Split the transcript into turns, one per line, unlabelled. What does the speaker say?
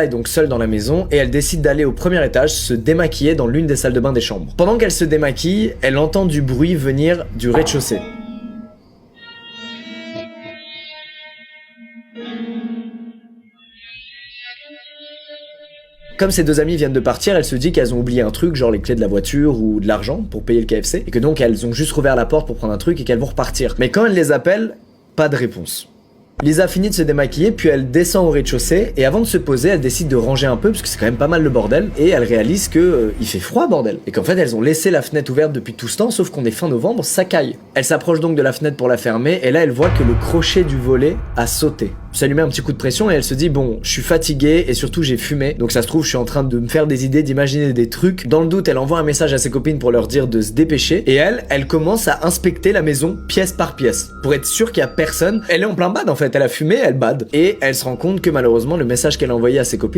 est donc seule dans la maison et elle décide d'aller au premier étage se démaquiller dans l'une des salles de bain des chambres. Pendant qu'elle se démaquille, elle entend du bruit venir du rez-de-chaussée. Comme ses deux amies viennent de partir, elle se dit qu'elles ont oublié un truc, genre les clés de la voiture ou de l'argent pour payer le KFC, et que donc elles ont juste rouvert la porte pour prendre un truc et qu'elles vont repartir. Mais quand elle les appelle, pas de réponse. Lisa finit de se démaquiller, puis elle descend au rez-de-chaussée, et avant de se poser, elle décide de ranger un peu, parce que c'est quand même pas mal le bordel, et elle réalise que il fait froid, bordel. Et qu'en fait, elles ont laissé la fenêtre ouverte depuis tout ce temps, sauf qu'on est fin novembre, ça caille. Elle s'approche donc de la fenêtre pour la fermer, et là, elle voit que le crochet du volet a sauté. Ça lui met un petit coup de pression et elle se dit bon, je suis fatiguée et surtout j'ai fumé, donc ça se trouve je suis en train de me faire des idées, d'imaginer des trucs. Dans le doute, elle envoie un message à ses copines pour leur dire de se dépêcher et elle commence à inspecter la maison pièce par pièce pour être sûre qu'il y a personne. Elle est en plein bad en fait, elle a fumé, elle bad et elle se rend compte que malheureusement le message qu'elle a envoyé à ses copines